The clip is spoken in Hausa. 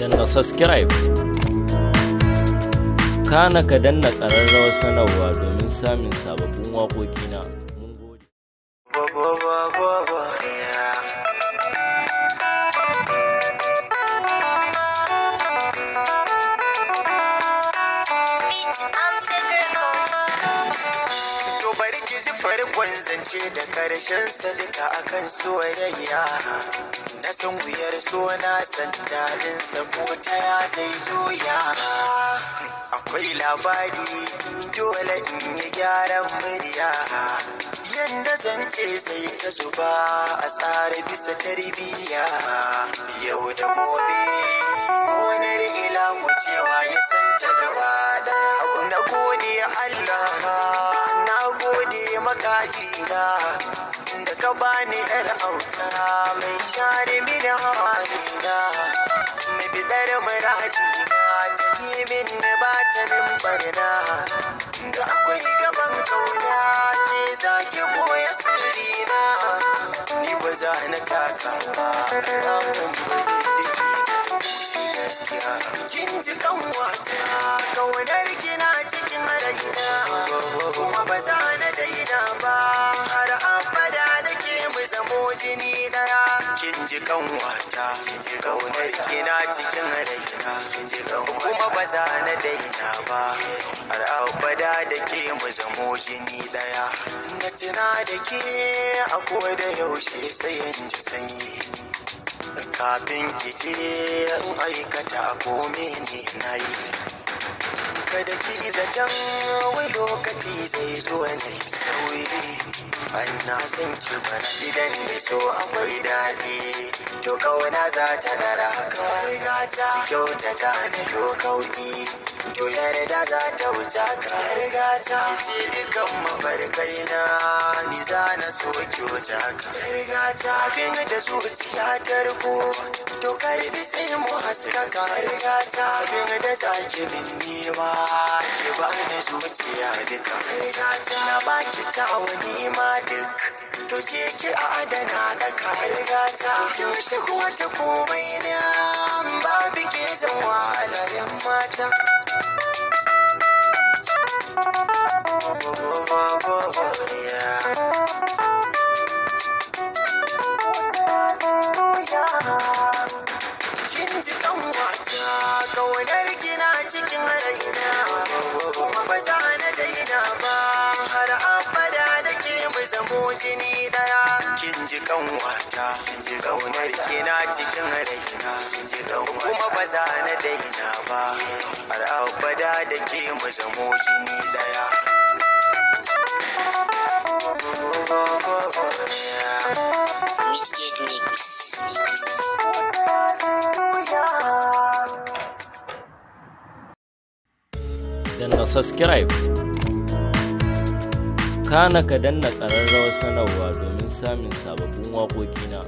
danna subscribe kana ka danna ƙararrawar sanarwa domin samun sababbin waƙoƙina. Mun gode. Farkon zance da karshen sadaka akan soyayya, na san wuyar so na san dadin sabota ya zai juya. Akwai labari dole in yi gyaran murya, yanda zance sai ka zuba a tsara bisa tarbiyya. Yau da gobe gonar ila wucewa ya san ta gaba daya. Na gode Allah, makakina da ka bani yar auta mai share mini halina, mai bidar muradina ta yi min ba ta min barna. Da akwai gaban kauna ke zaki boye sirrina, ni ba za na taka ba ramin budiddiki da wuce gaskiya. Kin ji kanwata kaunar kina cikin raina, kuma ba za na daina ba har abada da ke mu zamo jini daya. Kin ji kanwata, kin ji kaunar kina cikin raina, kin ji kuma ba za na daina ba har abada da ke mu zamo jini daya. Na tuna da ke a koda yaushe sai in ji sanyi, kafin ki ce in aikata ko mene na yi. Kada ki zaton wai lokaci zai zo ne sauri, na san ki bana idan da so akwai daɗi, to kauna za ta dara ka riga ta kyautata na yau kauɗi, to yarda za ta wuce ka riga ta ce dukan mafarkai na ni za na so kyauta ka riga ta. Abin da zuciya ta riko to karbi sai mu haskaka riga ta. Abin da zaki min nema ki ba ni zuciya duka riga ta. Na baki ta wani ma duk to je ki a adana da ka riga ta. Kin shigo ta komai na babu ke zan walayen mata. Kin ji kanwata kaunar gina cikin raina, kuma ba za na daina ba har abada da ke mu zamo jini daya. Kin ji kanwata, kin ji kaunar gina cikin raina, kin ji kuma ba za na daina ba har abada da ke mu zamo jini daya. Danna subscribe kana ka danna ƙararrawar sanarwa domin samun sababbin waƙoƙina.